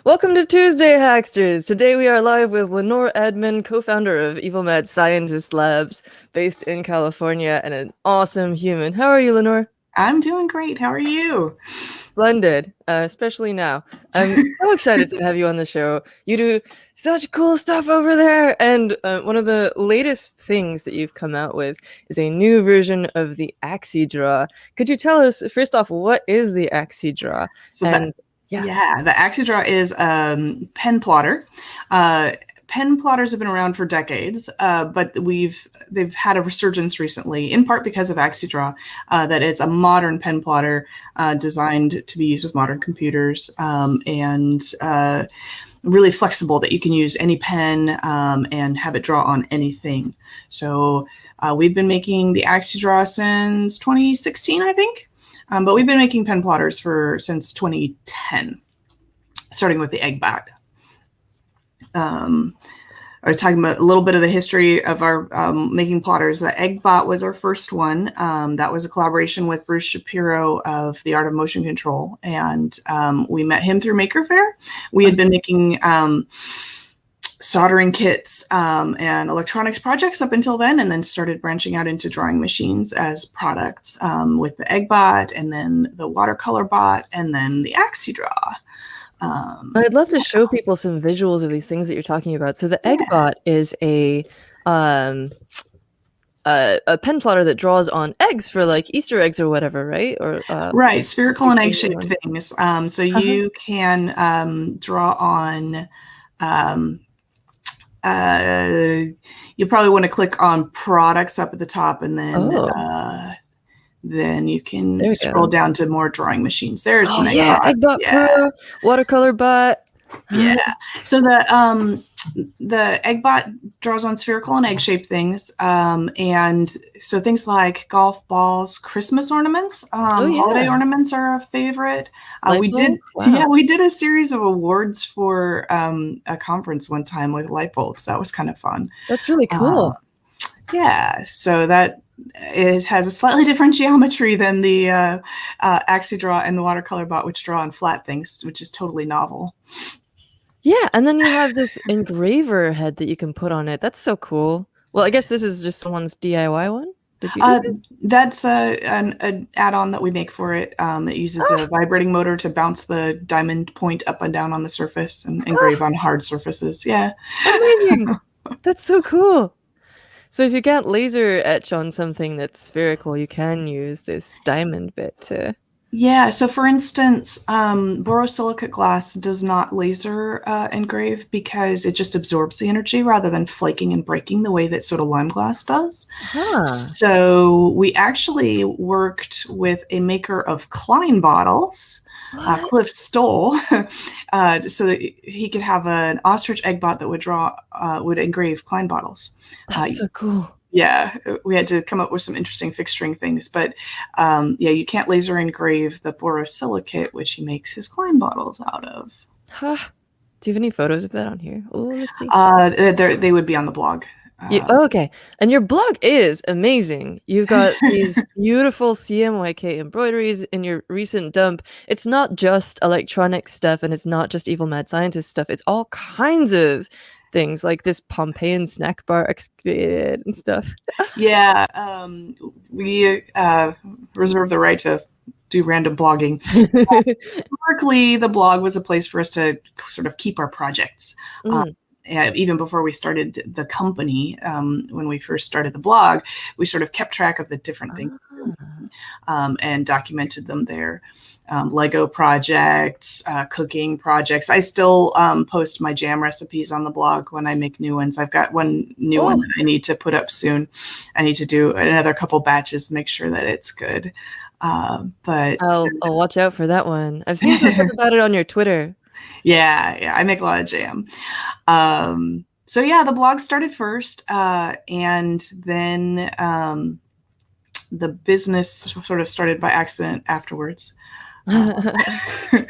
Welcome to Tuesday, Hacksters! Today we are live with Lenore Edman, co-founder of Evil Mad Scientist Labs, based in California, and an awesome human. How are you, Lenore? I'm doing great. How are you? Splendid, especially now. I'm so excited to have you on the show. You do such cool stuff over there, and one of the latest things that you've come out with is a new version of the AxiDraw. Could you tell us, first off, what is the AxiDraw? So the AxiDraw is pen plotter. Pen plotters have been around for decades, but they've had a resurgence recently, in part because of AxiDraw, that it's a modern pen plotter designed to be used with modern computers and really flexible, that you can use any pen and have it draw on anything. So we've been making the AxiDraw since 2016, I think. But we've been making pen plotters since 2010, starting with the EggBot. I was talking about a little bit of the history of our making plotters. The EggBot was our first one. That was a collaboration with Bruce Shapiro of The Art of Motion Control, and we met him through Maker Faire. We had been making soldering kits and electronics projects up until then, and then started branching out into drawing machines as products with the EggBot, and then the Watercolor Bot, and then the AxiDraw. I'd love to show people some visuals of these things that you're talking about. So the EggBot is a pen plotter that draws on eggs for like Easter eggs or whatever, right? Or right, spherical and egg-shaped things. So you can draw on. You probably want to click on products up at the top, and then you can scroll down to more drawing machines. There's an EggBot Pro, Watercolor Bot. Yeah. So the EggBot draws on spherical and egg-shaped things, and so things like golf balls, Christmas ornaments, holiday ornaments are a favorite. We did a series of awards for a conference one time with light bulbs. That was kind of fun. That's really cool. So that it has a slightly different geometry than the AxiDraw and the Watercolor Bot, which draw on flat things, which is totally novel. Yeah, and then you have this engraver head that you can put on it. That's so cool. Well, I guess this is just someone's DIY one. Did you do that's an add-on that we make for it. It uses a vibrating motor to bounce the diamond point up and down on the surface and engrave on hard surfaces. Yeah. Amazing. That's so cool. So if you can't laser etch on something that's spherical, you can use this diamond bit to... Yeah, so for instance, borosilicate glass does not laser engrave because it just absorbs the energy rather than flaking and breaking the way that sort of lime glass does. So we actually worked with a maker of Klein bottles, Cliff Stoll, so that he could have an ostrich EggBot that would engrave Klein bottles. That's so cool. Yeah, we had to come up with some interesting fixturing things, but you can't laser engrave the borosilicate, which he makes his Klein bottles out of. Do you have any photos of that on here? Oh, let's see. They would be on the blog. Okay, and your blog is amazing. You've got these beautiful CMYK embroideries in your recent dump. It's not just electronic stuff, and it's not just Evil Mad Scientist stuff. It's all kinds of things, like this Pompeian snack bar excavated and stuff. Yeah, we reserve the right to do random blogging. Historically, the blog was a place for us to sort of keep our projects. Even before we started the company, when we first started the blog, we sort of kept track of the different things and documented them there. Lego projects, cooking projects. I still post my jam recipes on the blog when I make new ones. I've got one new one that I need to put up soon. I need to do another couple batches, make sure that it's good. But I'll watch out for that one. I've seen some stuff about it on your Twitter. Yeah, I make a lot of jam. So yeah, the blog started first, and then the business sort of started by accident afterwards. And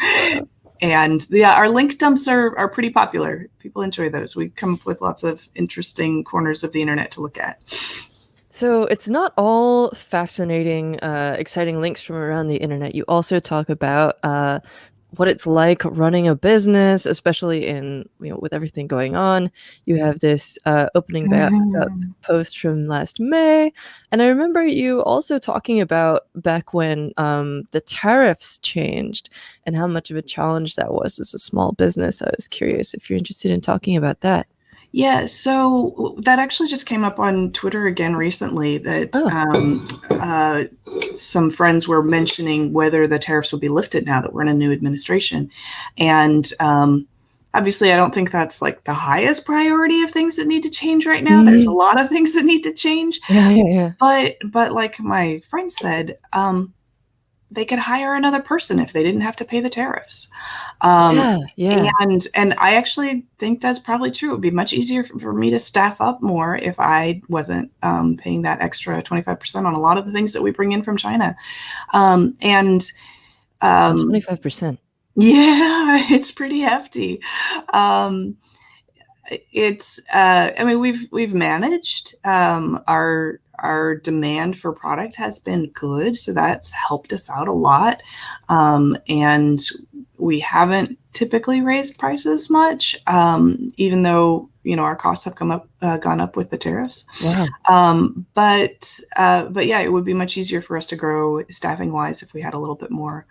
our link dumps are pretty popular. People enjoy those. We come up with lots of interesting corners of the internet to look at. So it's not all fascinating, exciting links from around the internet. You also talk about what it's like running a business, especially in, with everything going on. You have this opening back up post from last May, and I remember you also talking about back when the tariffs changed and how much of a challenge that was as a small business. I was curious if you're interested in talking about that. Yeah, so that actually just came up on Twitter again recently that some friends were mentioning whether the tariffs will be lifted now that we're in a new administration. And obviously, I don't think that's like the highest priority of things that need to change right now. There's a lot of things that need to change. Yeah. But like my friend said, they could hire another person if they didn't have to pay the tariffs. Yeah. And I actually think that's probably true. It would be much easier for me to staff up more if I wasn't paying that extra 25% on a lot of the things that we bring in from China. 25%. Yeah, it's pretty hefty. I mean, we've managed. Our demand for product has been good, so that's helped us out a lot. And we haven't typically raised prices much, even though our costs have gone up with the tariffs. Wow. But yeah, it would be much easier for us to grow staffing wise if we had a little bit more,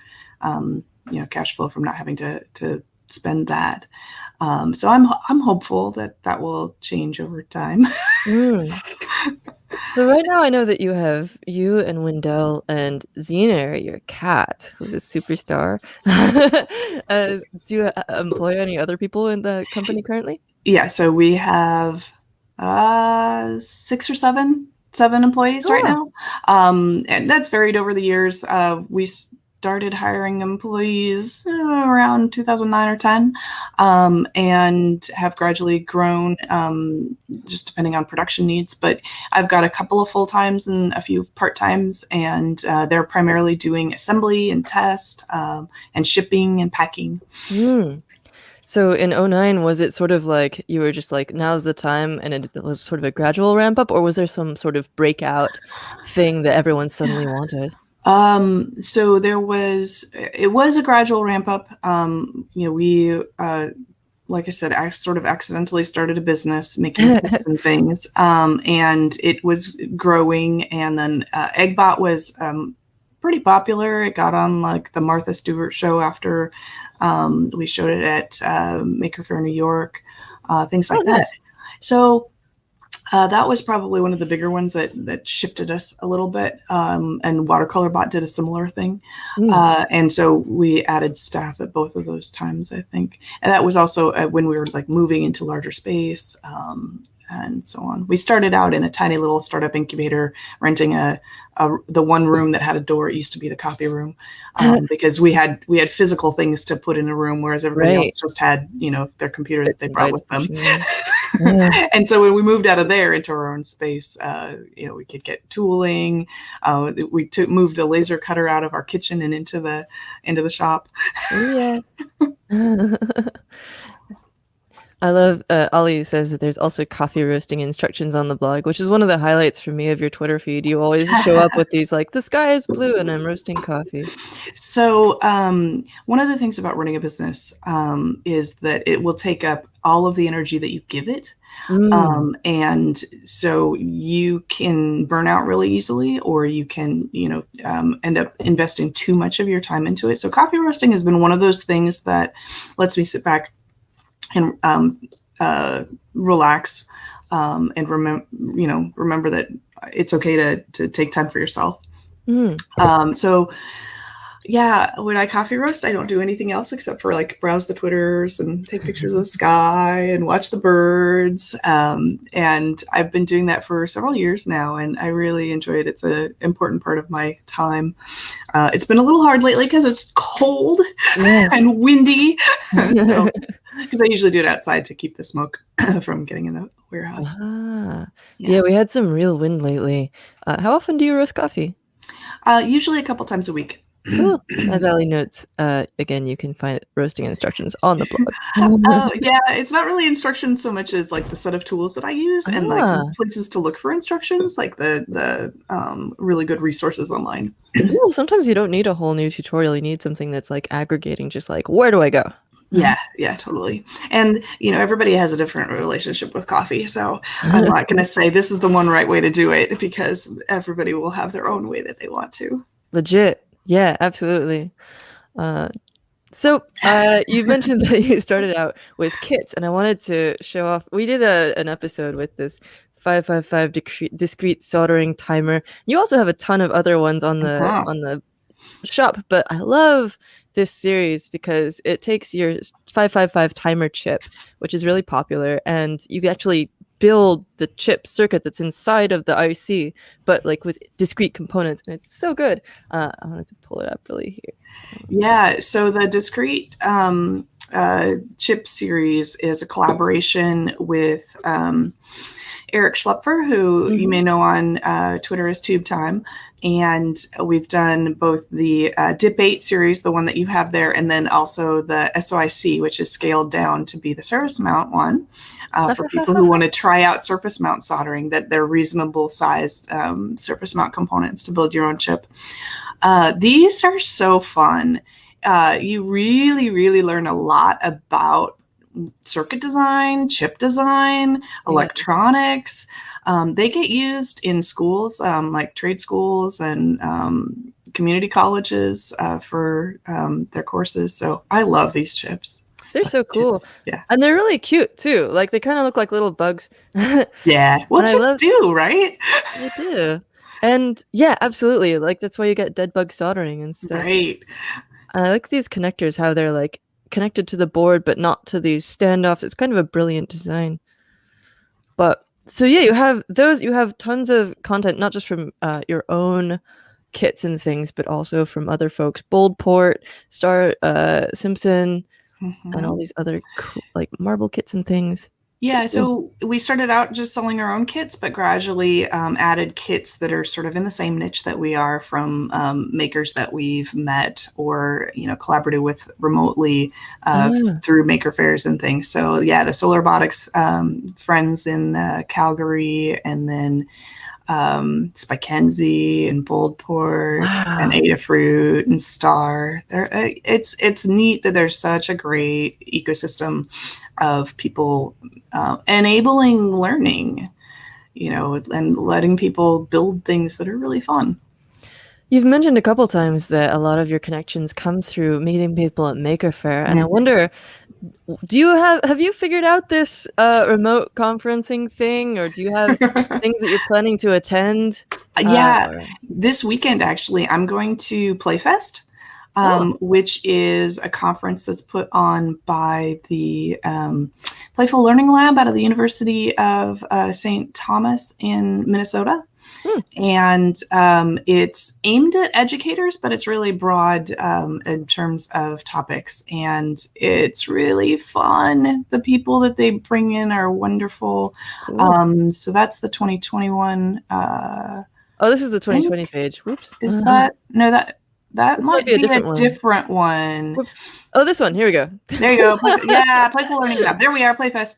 cash flow from not having to spend that. So I'm hopeful that will change over time. So right now I know that you have you and Wendell and Zener, your cat, who's a superstar. Do you employ any other people in the company currently? Yeah, so we have 6 or 7 employees right now. And that's varied over the years. We started hiring employees around 2009 or 10, and have gradually grown, just depending on production needs. But I've got a couple of full-times and a few part-times, and they're primarily doing assembly and test, and shipping and packing. So in '09, was it sort of like you were just like, now's the time, and it was sort of a gradual ramp up, or was there some sort of breakout thing that everyone suddenly wanted? So it was a gradual ramp up. We, like I said, I sort of accidentally started a business making kits and things. And it was growing. And then, EggBot was, pretty popular. It got on like the Martha Stewart show after, we showed it at, Maker Faire, New York, things like that. So, that was probably one of the bigger ones that shifted us a little bit. And Watercolor Bot did a similar thing. And so we added staff at both of those times, I think. And that was also when we were like moving into larger space, and so on. We started out in a tiny little startup incubator, renting the one room that had a door. It used to be the copy room, because we had physical things to put in a room, whereas everybody else just had their computer that they brought with them. And so when we moved out of there into our own space, we could get tooling. We moved the laser cutter out of our kitchen and into the shop. Yeah. I love Ali says that there's also coffee roasting instructions on the blog, which is one of the highlights for me of your Twitter feed. You always show up with these like, the sky is blue and I'm roasting coffee. So one of the things about running a business is that it will take up all of the energy that you give it. And so you can burn out really easily, or you can, end up investing too much of your time into it. So coffee roasting has been one of those things that lets me sit back and relax, and remember that it's okay to take time for yourself. So yeah, when I coffee roast, I don't do anything else except for like browse the Twitters and take pictures of the sky and watch the birds. And I've been doing that for several years now, and I really enjoy it. It's an important part of my time. It's been a little hard lately because it's cold and windy. Because I usually do it outside to keep the smoke from getting in the warehouse. Yeah, we had some real wind lately. How often do you roast coffee? Usually a couple times a week. Cool. As Ali notes, again, you can find roasting instructions on the blog. Yeah, it's not really instructions so much as like the set of tools that I use and like Ah, places to look for instructions, like the really good resources online. cool. Sometimes you don't need a whole new tutorial. You need something that's like aggregating, just like, where do I go? Yeah, yeah, totally. And everybody has a different relationship with coffee, so I'm not going to say this is the one right way to do it because everybody will have their own way that they want to. Legit. Yeah, absolutely. Uh, you mentioned that you started out with kits, and I wanted to show off. We did an episode with this 555 discrete soldering timer. You also have a ton of other ones on Uh-huh. the shop, but I love this series because it takes your 555 timer chip, which is really popular, and you can actually build the chip circuit that's inside of the IC, but like with discrete components, and it's so good. I wanted to pull it up really here. Yeah, so the discrete chip series is a collaboration with Eric Schlepfer, who you may know on Twitter as Tube Time. And we've done both the Dip 8 series, the one that you have there, and then also the SOIC, which is scaled down to be the surface mount one for people who want to try out surface mount soldering, that they're reasonable sized surface mount components to build your own chip. These are so fun. You really, really learn a lot about circuit design, chip design, electronics. They get used in schools, like trade schools and community colleges for their courses. So I love these chips. They're so cool. Chips. Yeah. And they're really cute too. Like they kind of look like little bugs. Yeah. Well, And chips do, right? they do. And yeah, absolutely. Like that's why you get dead bug soldering and stuff. Right. I like these connectors, how they're like connected to the board, but not to these standoffs. It's kind of a brilliant design. But so yeah, you have tons of content, not just from your own kits and things, but also from other folks. Boldport, Star Simpson, and all these other cool, like marble kits and things. Yeah, so we started out just selling our own kits, but gradually added kits that are sort of in the same niche that we are, from makers that we've met or collaborated with remotely through maker fairs and things. So yeah, the Solar Robotics friends in Calgary, and then Spikenzie and Boldport and Adafruit and Star. It's neat that there's such a great ecosystem of people enabling learning, and letting people build things that are really fun. You've mentioned a couple times that a lot of your connections come through meeting people at Maker Faire, and I wonder, have you figured out this remote conferencing thing, or do you have things that you're planning to attend? This weekend actually, I'm going to Playfest, which is a conference that's put on by the Playful Learning Lab out of the University of St. Thomas in Minnesota. And it's aimed at educators, but it's really broad in terms of topics. And it's really fun. The people that they bring in are wonderful. Cool. So that's the 2021. Oh, this is the 2020 page. Whoops. Is that? No, that This might be a different one. Whoops. Oh, this one. Here we go. There you go. Playful Learning Lab. There we are, Playfest.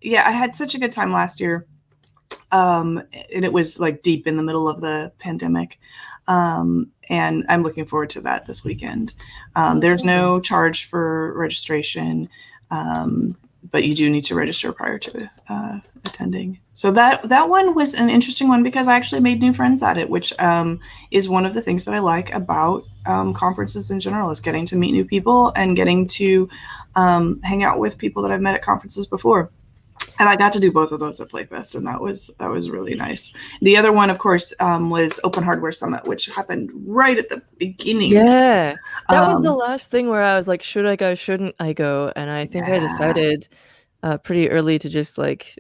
Yeah, I had such a good time last year. And it was like deep in the middle of the pandemic. And I'm looking forward to that this weekend. There's no charge for registration, but you do need to register prior to attending. So that one was an interesting one because I actually made new friends at it, which is one of the things that I like about conferences in general, is getting to meet new people and getting to hang out with people that I've met at conferences before. And I got to do both of those at Playfest, and that was really nice. The other one, of course, was Open Hardware Summit, which happened right at the beginning. Yeah, that was the last thing where I was like, should I go, shouldn't I go? And I think I decided pretty early to just like,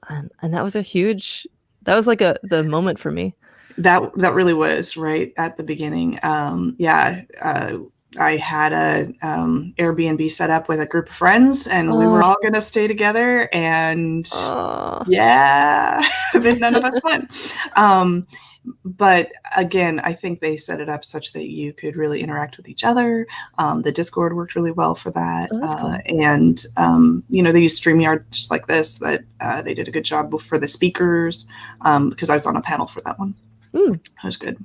and that was like the moment for me. That really was right at the beginning. I had a Airbnb set up with a group of friends, and we were all going to stay together. And yeah, none of us went. But again, I think they set it up such that you could really interact with each other. The Discord worked really well for that. Cool. And, they use StreamYard just like this, that they did a good job for the speakers, because I was on a panel for that one. That was good.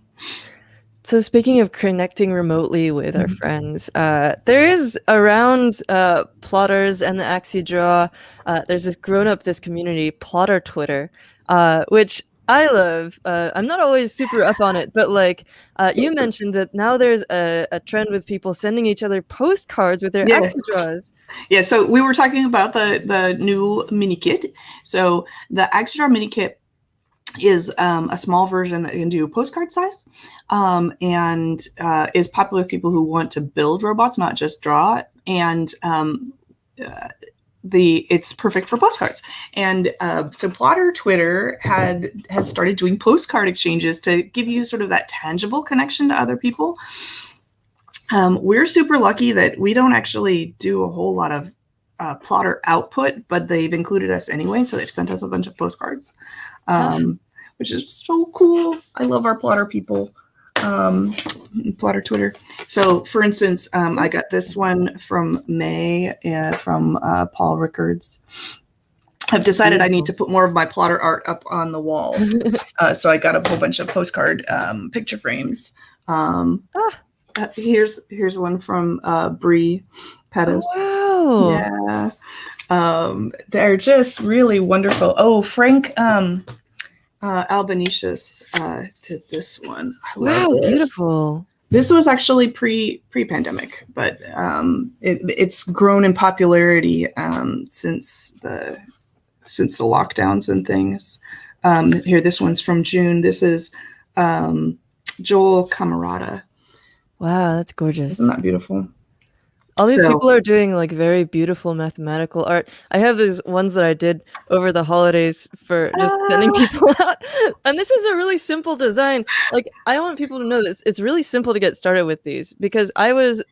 So speaking of connecting remotely with our friends, there is around plotters and the AxiDraw, there's this community, Plotter Twitter, which I love. I'm not always super up on it, but like you mentioned that now there's a trend with people sending each other postcards with their AxiDraws. Yeah, so we were talking about the new mini kit. So the AxiDraw Mini kit is a small version that you can do postcard size, and is popular with people who want to build robots, not just draw. And it's perfect for postcards. And so Plotter Twitter has started doing postcard exchanges to give you sort of that tangible connection to other people. We're super lucky that we don't actually do a whole lot of plotter output, but they've included us anyway, so they've sent us a bunch of postcards, which is so cool. I love our plotter people. Plotter Twitter. So for instance, I got this one from May from Paul Rickards. I've decided I need to put more of my plotter art up on the walls. So I got a whole bunch of postcard picture frames. Here's one from Bree Pettis. Wow. Yeah. They're just really wonderful. Oh, Frank Albanesius did this one. Wow, beautiful. This was actually pre-pandemic, but it's grown in popularity since the lockdowns and things. Here, this one's from June. This is Joel Camarada. Wow, that's gorgeous. Isn't that beautiful? All these people are doing like very beautiful mathematical art. I have these ones that I did over the holidays for just sending people out. And this is a really simple design. Like, I want people to know this. It's really simple to get started with these, because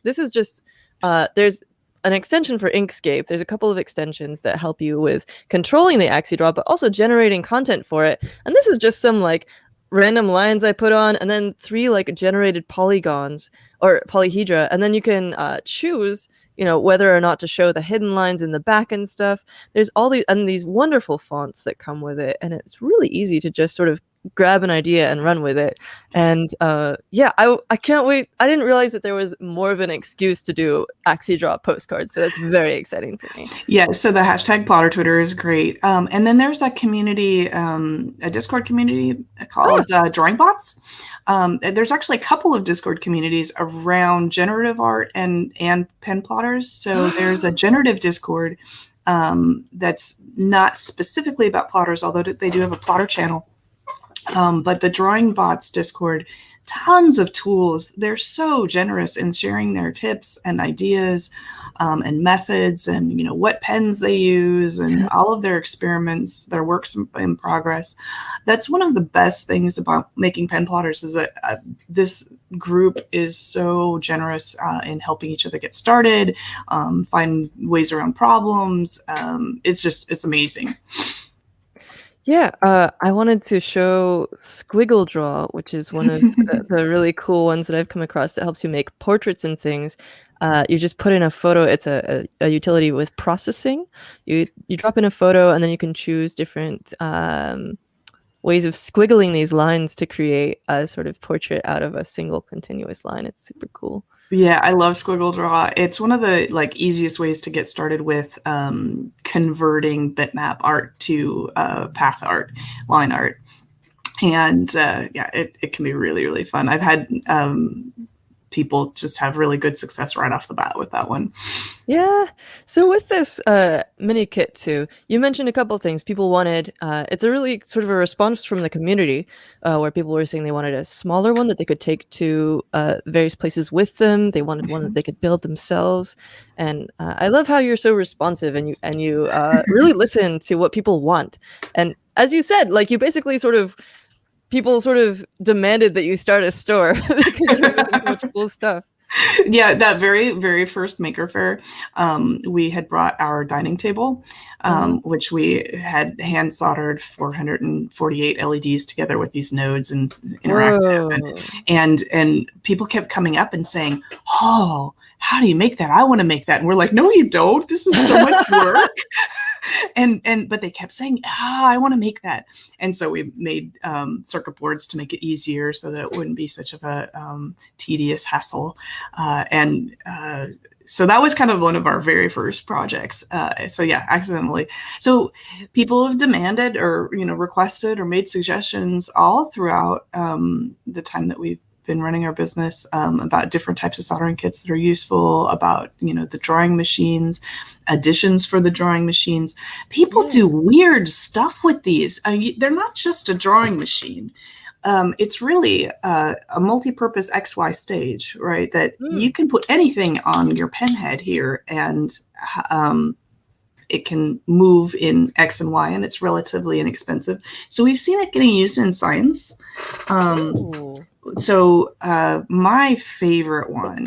this is just, there's an extension for Inkscape. There's a couple of extensions that help you with controlling the AxiDraw, but also generating content for it. And this is just some like random lines I put on, and then 3 like generated polygons or polyhedra, and then you can choose, whether or not to show the hidden lines in the back and stuff. There's all these wonderful fonts that come with it, and it's really easy to just sort of grab an idea and run with it. And yeah, I can't wait. I didn't realize that there was more of an excuse to do AxiDraw postcards, so that's very exciting for me. Yeah, so the hashtag Plotter Twitter is great. And then there's a community, a Discord community called Drawing Bots. There's actually a couple of Discord communities around generative art and pen plotters. So there's a generative Discord that's not specifically about plotters, although they do have a plotter channel. But the Drawing Bots Discord, tons of tools. They're so generous in sharing their tips and ideas and methods, and what pens they use, and all of their experiments, their works in progress. That's one of the best things about making pen plotters, is that this group is so generous in helping each other get started, find ways around problems. It's amazing. Yeah, I wanted to show Squiggle Draw, which is one of the really cool ones that I've come across that helps you make portraits and things. You just put in a photo. It's a utility with processing. You drop in a photo, and then you can choose different ways of squiggling these lines to create a sort of portrait out of a single continuous line. It's super cool. Yeah, I love Squiggle Draw. It's one of the easiest ways to get started with converting bitmap art to path art, line art. And yeah, it can be really, really fun. I've had people just have really good success right off the bat with that one. Yeah. So with this mini kit too, you mentioned a couple of things people wanted. It's a really sort of a response from the community where people were saying they wanted a smaller one that they could take to various places with them. They wanted one that they could build themselves. And I love how you're so responsive, and you really listen to what people want. And as you said, like, you basically people sort of demanded that you start a store because you're doing so much cool stuff. Yeah, that very, very first Maker Faire, we had brought our dining table, which we had hand soldered 448 LEDs together with these nodes and interactive, Whoa. and people kept coming up and saying, "Oh, how do you make that? I want to make that." And we're like, "No, you don't. This is so much work." And but they kept saying, I want to make that. And so we made circuit boards to make it easier so that it wouldn't be such of a tedious hassle. And so that was kind of one of our very first projects. So yeah, accidentally. So people have demanded or, requested or made suggestions all throughout the time that we've been running our business, about different types of soldering kits that are useful, about the drawing machines, additions for the drawing machines. People do weird stuff with these. They're not just a drawing machine. It's really a multi-purpose XY stage, right? That you can put anything on your pen head here, and it can move in X and Y, and it's relatively inexpensive. So we've seen it getting used in science. So my favorite one,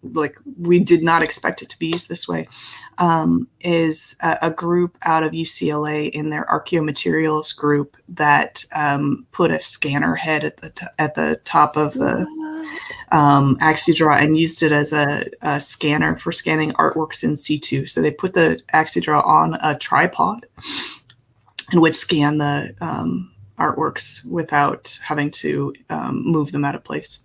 like we did not expect it to be used this way, is a group out of UCLA in their archaeomaterials group that put a scanner head at the top of the AxiDraw and used it as a scanner for scanning artworks in situ. So they put the AxiDraw on a tripod and would scan the artworks without having to move them out of place.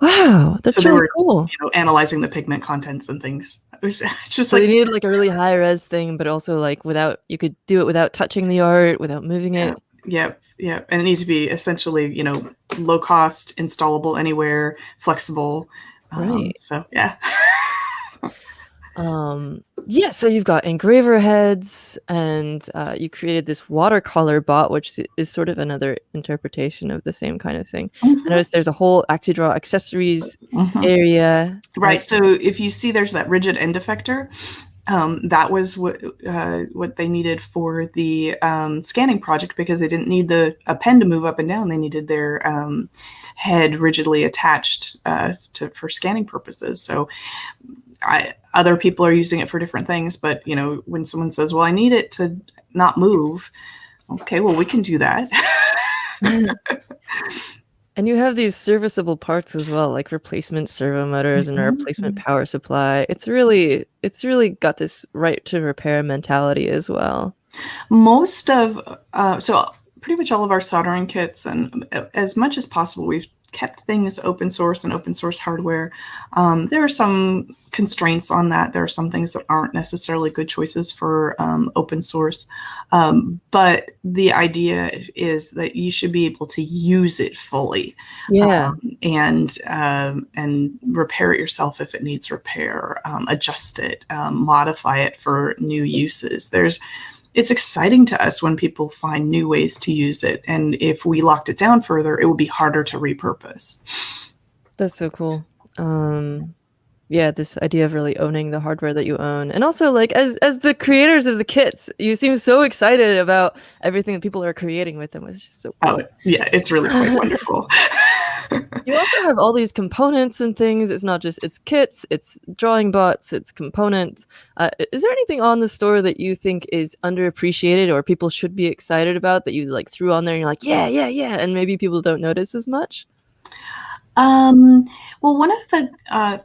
Wow, that's so they really were, cool. Analyzing the pigment contents and things. It was just So like they needed like a really high res thing, but also like you could do it without touching the art, without moving it. Yeah. And it needs to be essentially, low cost, installable anywhere, flexible. Right. So yeah. Yeah, so you've got engraver heads, and you created this watercolor bot, which is sort of another interpretation of the same kind of thing. I noticed there's a whole AxiDraw accessories area. Right. So if you see there's that rigid end effector, that was what they needed for the scanning project, because they didn't need a pen to move up and down. They needed their head rigidly attached for scanning purposes. So other people are using it for different things, but when someone says, well, I need it to not move, okay, well, we can do that. And you have these serviceable parts as well, like replacement servo motors and a replacement power supply. It's really got this right to repair mentality as well. Most of so pretty much all of our soldering kits, and as much as possible, we've kept things open source and open source hardware. There are some constraints on that. There are some things that aren't necessarily good choices for open source. But the idea is that you should be able to use it fully. And repair it yourself if it needs repair, adjust it, modify it for new uses. It's exciting to us when people find new ways to use it. And if we locked it down further, it would be harder to repurpose. That's so cool. Yeah, this idea of really owning the hardware that you own. And also, like, as the creators of the kits, you seem so excited about everything that people are creating with them. It's just so cool. Oh, yeah, it's really quite wonderful. You also have all these components and things. It's not just, it's kits, it's drawing bots, it's components. Is there anything on the store that you think is underappreciated or people should be excited about that you like threw on there and you're like, yeah, and maybe people don't notice as much? Well, one of the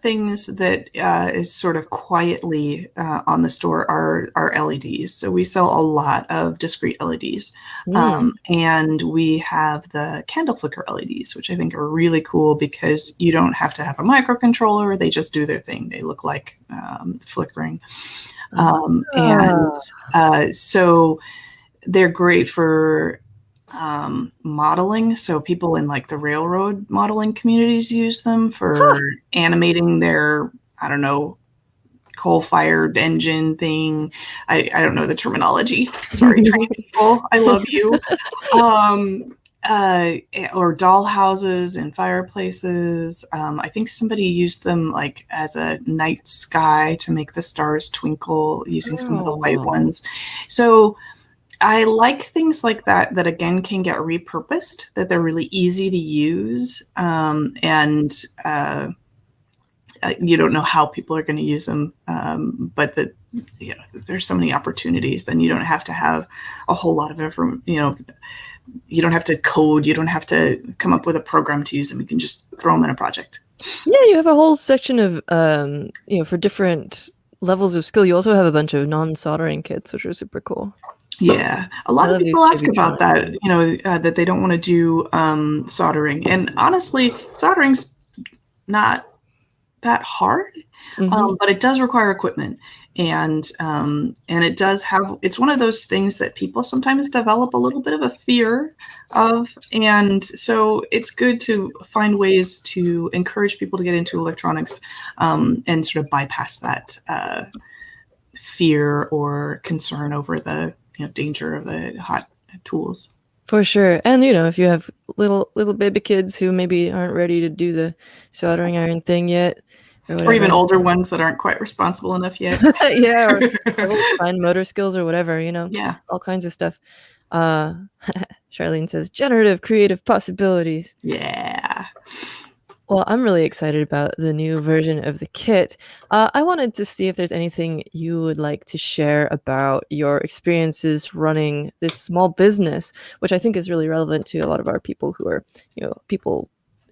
things that is sort of quietly on the store are LEDs. So we sell a lot of discrete LEDs, and we have the candle flicker LEDs, which I think are really cool because you don't have to have a microcontroller. They just do their thing. They look like flickering. So they're great for modeling. So people in like the railroad modeling communities use them for animating their, I don't know, coal-fired engine thing. I don't know the terminology. Sorry, train people. I love you. Or doll houses and fireplaces. I think somebody used them like as a night sky to make the stars twinkle using some of the white ones. So I like things like that again can get repurposed, that they're really easy to use. you don't know how people are going to use them, but there's so many opportunities. Then you don't have to have a whole lot of information. You don't have to code. You don't have to come up with a program to use them. You can just throw them in a project. Yeah, you have a whole section of for different levels of skill. You also have a bunch of non-soldering kits, which are super cool. Yeah, a lot of people ask about that. That they don't want to do soldering, and honestly, soldering's not that hard, but it does require equipment, and it does have. It's one of those things that people sometimes develop a little bit of a fear of, and so it's good to find ways to encourage people to get into electronics, and sort of bypass that fear or concern over the danger of the hot tools. For sure. And if you have little baby kids who maybe aren't ready to do the soldering iron thing yet, or even older ones that aren't quite responsible enough yet. Yeah, or fine motor skills or whatever, Yeah, all kinds of stuff. Charlene says generative creative possibilities. Yeah. Well, I'm really excited about the new version of the kit. I wanted to see if there's anything you would like to share about your experiences running this small business, which I think is really relevant to a lot of our people who are, people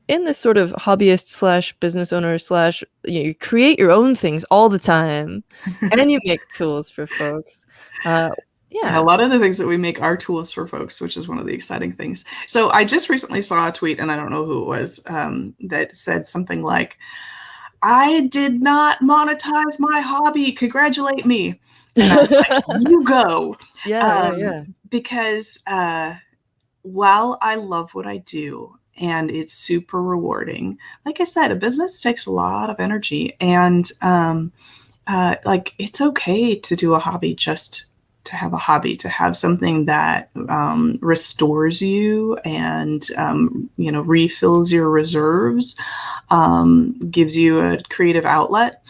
in this sort of hobbyist / business owner / you create your own things all the time, and you make tools for folks. Yeah, a lot of the things that we make are tools for folks, which is one of the exciting things. So I just recently saw a tweet, and I don't know who it was, that said something like, "I did not monetize my hobby. Congratulate me." And I was like, you go. Yeah. Because while I love what I do and it's super rewarding, like I said, a business takes a lot of energy, and it's okay to do a hobby just to have a hobby, to have something that restores you and refills your reserves, gives you a creative outlet.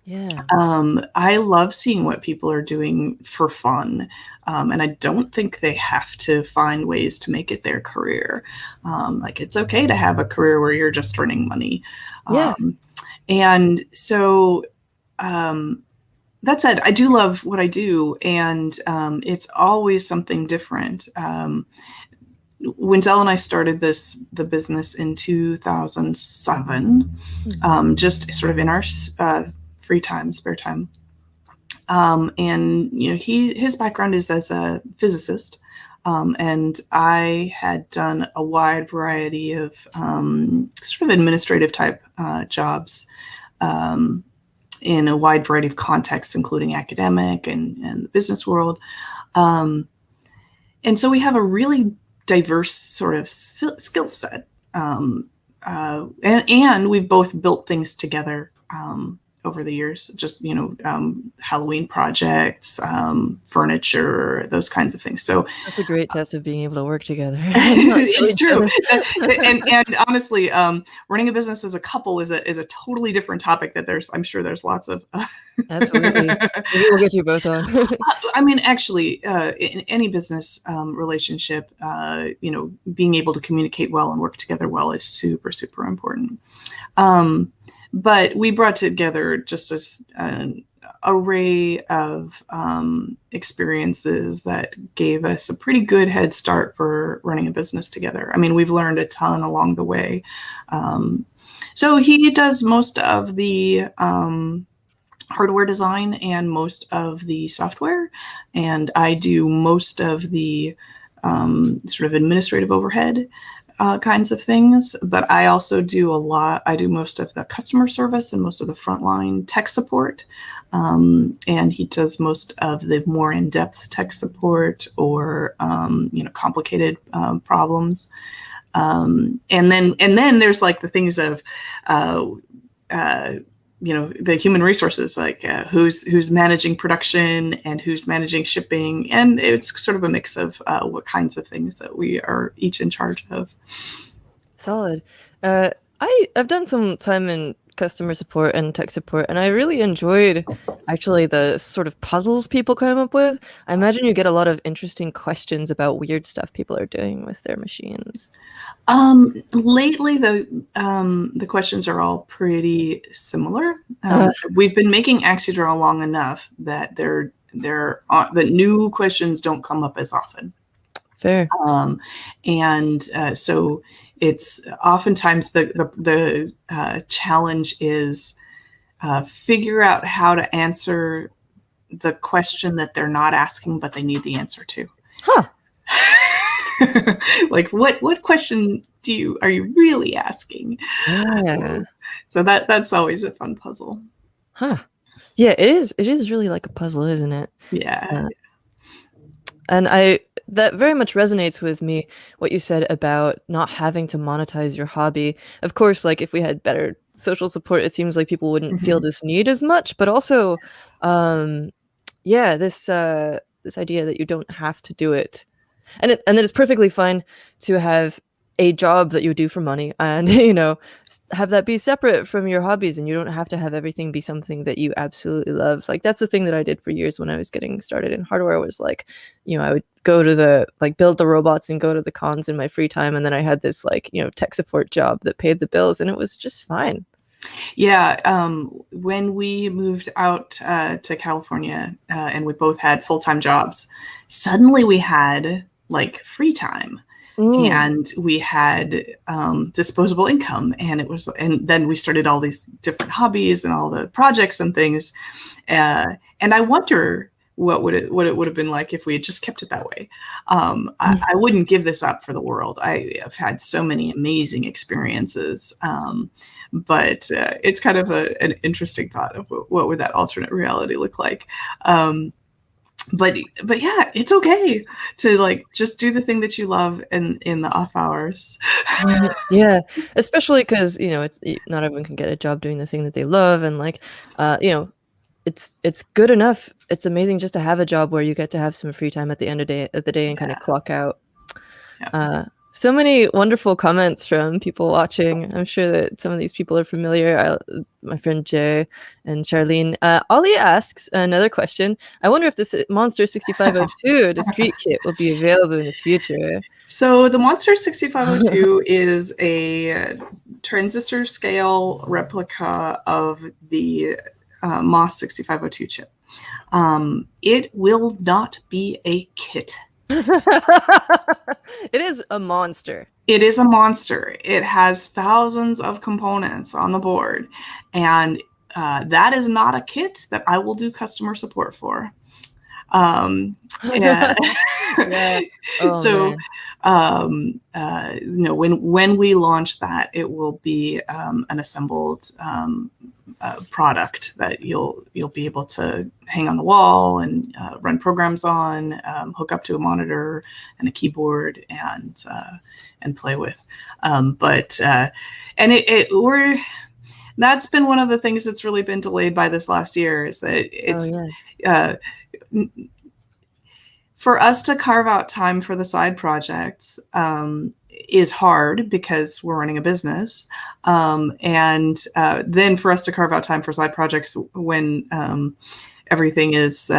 Yeah. I love seeing what people are doing for fun, and I don't think they have to find ways to make it their career. It's okay to have a career where you're just earning money. Yeah. And so that said, I do love what I do, and it's always something different. When Zell and I started the business in 2007, just sort of in our free time, spare time, and his background is as a physicist, and I had done a wide variety of sort of administrative type jobs. In a wide variety of contexts, including academic and the business world. And so we have a really diverse sort of skill set. And we've both built things together over the years, just, Halloween projects, furniture, those kinds of things. So that's a great test of being able to work together. It's true. and honestly, running a business as a couple is a totally different topic that I'm sure there's lots of. Absolutely. Maybe we'll get you both on. I mean, actually, in any business relationship, being able to communicate well and work together well is super, super important. But we brought together just an array of experiences that gave us a pretty good head start for running a business together. I mean, we've learned a ton along the way. So he does most of the hardware design and most of the software, and I do most of the sort of administrative overhead kinds of things, but I also do I do most of the customer service and most of the frontline tech support. And he does most of the more in-depth tech support or, complicated problems. And then there's like the things of, the human resources, like who's managing production and who's managing shipping. And it's sort of a mix of what kinds of things that we are each in charge of. Solid. I've done some time in customer support and tech support, and I really enjoyed actually the sort of puzzles people come up with. I imagine you get a lot of interesting questions about weird stuff people are doing with their machines. Lately, the questions are all pretty similar. Uh, We've been making AxiDraw long enough that the new questions don't come up as often. Fair. And so it's oftentimes the challenge is figure out how to answer the question that they're not asking, but they need the answer to. Huh. Like what question are you really asking? Yeah. So that's always a fun puzzle. Huh. Yeah, it is really like a puzzle, isn't it? Yeah. And that very much resonates with me, what you said about not having to monetize your hobby. Of course, like if we had better social support, it seems like people wouldn't feel this need as much, but also, yeah, this idea that you don't have to do it. And that it's perfectly fine to have a job that you do for money and, have that be separate from your hobbies, and you don't have to have everything be something that you absolutely love. Like that's the thing that I did for years when I was getting started in hardware was like, I would go to build the robots and go to the cons in my free time. And then I had this tech support job that paid the bills, and it was just fine. Yeah. When we moved out to California and we both had full-time jobs, suddenly we had like free time. And we had disposable income, and then we started all these different hobbies and all the projects and things. And I wonder what it would have been like if we had just kept it that way. I wouldn't give this up for the world. I have had so many amazing experiences. But it's kind of an interesting thought of what would that alternate reality look like. But yeah, it's okay to like just do the thing that you love in the off hours. Yeah, especially because it's not everyone can get a job doing the thing that they love, and it's good enough. It's amazing just to have a job where you get to have some free time at the end of the day and kind of clock out. Yeah. So many wonderful comments from people watching. I'm sure that some of these people are familiar. My friend Jay and Charlene. Ollie asks another question. I wonder if this Monster 6502 discrete kit will be available in the future. So the Monster 6502 is a transistor scale replica of the MOS 6502 chip. It will not be a kit. It is a monster. It is a monster. It has thousands of components on the board, and that is not a kit that I will do customer support for. Yeah. Oh, so, when we launch that, it will be an assembled product that you'll be able to hang on the wall and run programs on, hook up to a monitor and a keyboard, and play with. That's been one of the things that's really been delayed by this last year, is that it's for us to carve out time for the side projects is hard because we're running a business. And then for us to carve out time for side projects when everything is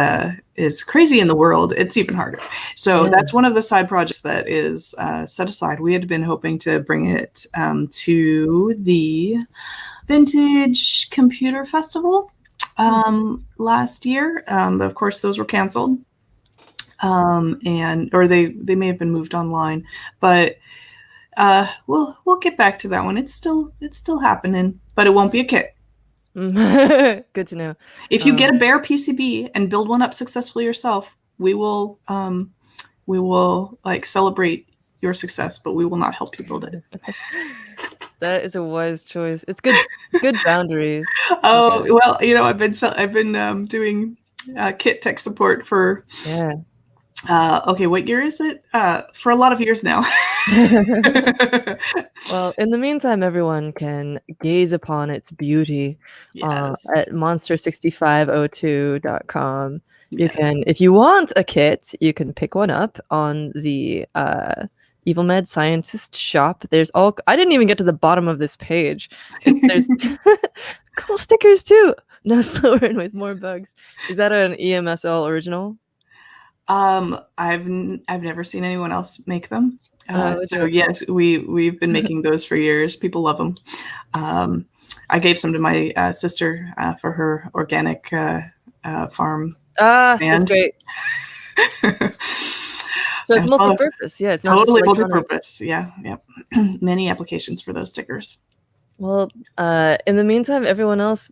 crazy in the world, it's even harder. So that's one of the side projects that is set aside. We had been hoping to bring it to the Vintage Computer Festival last year, but of course those were canceled. Or they may have been moved online, but we'll get back to that one. It's still happening, but it won't be a kit. Good to know. If you get a bare PCB and build one up successfully yourself, we will like celebrate your success, but we will not help you build it. That is a wise choice. It's good boundaries. Oh, okay. Well, I've been doing kit tech support for okay, what year is it? For a lot of years now. Well, in the meantime, everyone can gaze upon its beauty at monster6502.com. You can, if you want a kit, you can pick one up on the Evil Med Scientist shop. I didn't even get to the bottom of this page. There's cool stickers too. No slower and with more bugs. Is that an EMSL original? I've never seen anyone else make them. So Legit. yes, we've been making those for years. People love them. I gave some to my sister for her organic farm That's stand. great. So it's And so multi-purpose. Yeah, it's not just totally electronics. multi-purpose. Yeah, yep. Many applications for those stickers. Well, in the meantime, everyone else,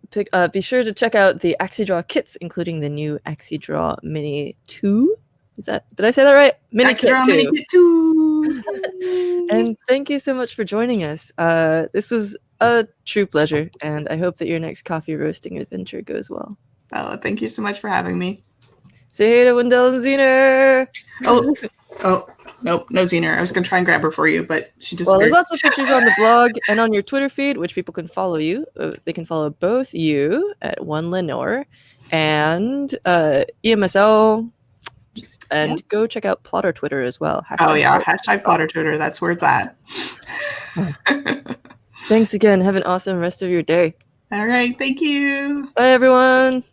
be sure to check out the AxiDraw kits, including the new AxiDraw Mini 2. Did I say that right? Mini Kit AxiDraw 2. Mini Kit 2. And thank you so much for joining us. This was a true pleasure, and I hope that your next coffee roasting adventure goes well. Oh, thank you so much for having me. Say hey to Wendell and Zener! Oh, nope, no Zener. I was going to try and grab her for you, but she just. Well, there's lots of pictures on the blog and on your Twitter feed, which people can follow you. They can follow both you at one Lenore and EMSL. Go check out Plotter Twitter as well. Oh yeah, hashtag Plotter Twitter. That's where it's at. Thanks again. Have an awesome rest of your day. All right, thank you. Bye, everyone.